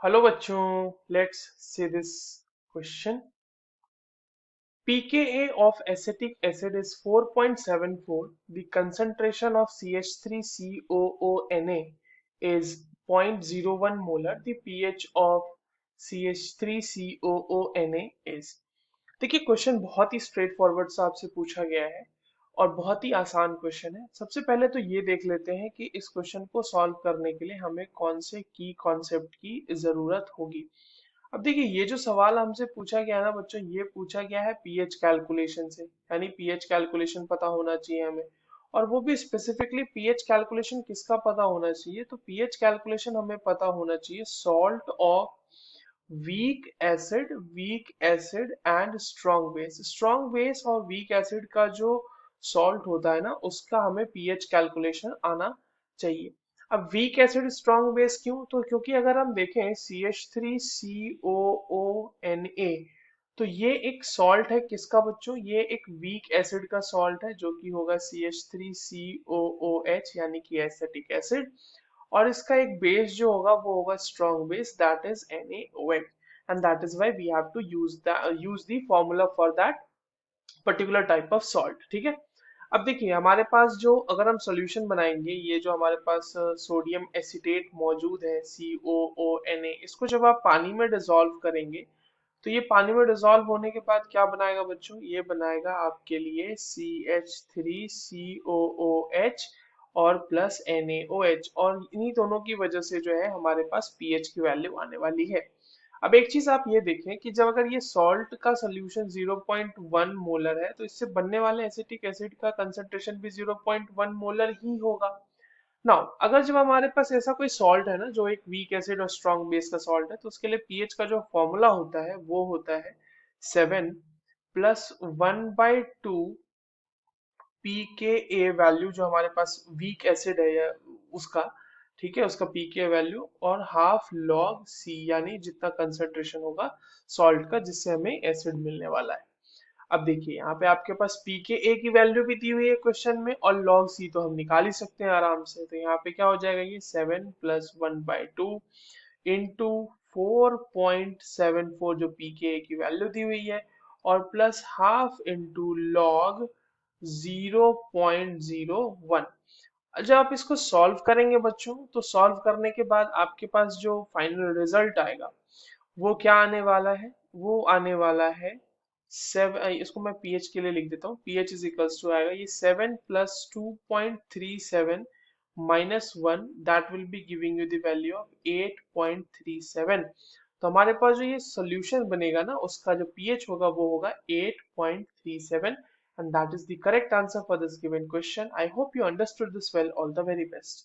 Hello बच्चों, let's see this question. pKa of acetic acid is 4.74. The concentration of CH3COONA is 0.01 molar. The pH of CH3COONA is. देखिए, question बहुत ही straight forward सा आपसे पूछा गया है और बहुत ही आसान क्वेश्चन है. सबसे पहले तो ये देख लेते हैं कि इस क्वेश्चन को सॉल्व करने के लिए हमें कौन से की कॉन्सेप्ट की जरूरत होगी. अब देखिए, ये जो सवाल हमसे पूछा गया है ना बच्चों, ये पूछा गया है पीएच कैलकुलेशन से, यानी पीएच कैलकुलेशन पता होना चाहिए हमें. और वो भी स्पेसिफिकली पीएच कैलकुलेशन किसका पता होना चाहिए, तो पीएच कैलकुलेशन हमें पता होना चाहिए salt of weak acid and strong base. Strong base और वीक एसिड का जो सॉल्ट होता है ना, उसका हमें पीएच कैलकुलेशन आना चाहिए. अब वीक एसिड स्ट्रॉन्ग बेस क्यों, तो क्योंकि अगर हम देखें CH3COONA, तो ये एक सॉल्ट है किसका बच्चों, ये एक वीक एसिड का सॉल्ट है जो कि होगा CH3COOH यानी कि एसिटिक एसिड. और इसका एक बेस जो होगा वो होगा strong base, that is NaOH. And that is why we have to use the formula for that particular type of salt. ठीक है. अब देखिए, हमारे पास जो अगर हम सॉल्यूशन बनाएंगे, ये जो हमारे पास सोडियम एसिटेट मौजूद है COONA, इसको जब आप पानी में डिसॉल्व करेंगे तो ये पानी में डिसॉल्व होने के बाद क्या बनाएगा बच्चों, ये बनाएगा आपके लिए CH3COOH और प्लस NaOH. और इन्हीं दोनों की वजह से जो है हमारे पास पीएच की वैल्यू आने वाली है. अब एक चीज आप ये देखें कि जब अगर ये सॉल्ट का सोल्यूशन 0.1 मोलर है, तो इससे बनने वाले एसिटिक एसिड का कंसंट्रेशन भी 0.1 मोलर ही होगा. नाउ अगर जब हमारे पास ऐसा कोई सॉल्ट है ना जो एक वीक एसिड और स्ट्रॉन्ग बेस का सॉल्ट है, तो उसके लिए पीएच का जो फॉर्मूला होता है वो होता है 7 + 1/2 pKa वैल्यू, जो हमारे पास वीक एसिड है या उसका, ठीक है, उसका pKa वैल्यू, और हाफ लॉग C, यानी जितना कंसंट्रेशन होगा सॉल्ट का जिससे हमें एसिड मिलने वाला है. अब देखिए, यहाँ पे आपके पास pKa की वैल्यू भी दी हुई है क्वेश्चन में, और log C तो हम निकाल ही सकते हैं आराम से. तो यहाँ पे क्या हो जाएगा, ये 7 + 1/2 इंटू 4.74 जो pKa की वैल्यू दी हुई है, और प्लस हाफ इंटू लॉग 0.01. जब आप इसको सॉल्व करेंगे बच्चों, तो सॉल्व करने के बाद आपके पास जो फाइनल रिजल्ट आएगा वो क्या आने वाला है, वो आने वाला है 7. इसको मैं पीएच के लिए लिख देता हूँ. पीएच इज इक्वल्स टू आएगा ये 7 + 2.37 -1, that will be giving you the value of 8.37. तो हमारे पास जो ये सोल्यूशन बनेगा ना, उसका जो पीएच होगा वो होगा 8.37. and that is the correct answer for this given question. I hope you understood this well. All the very best.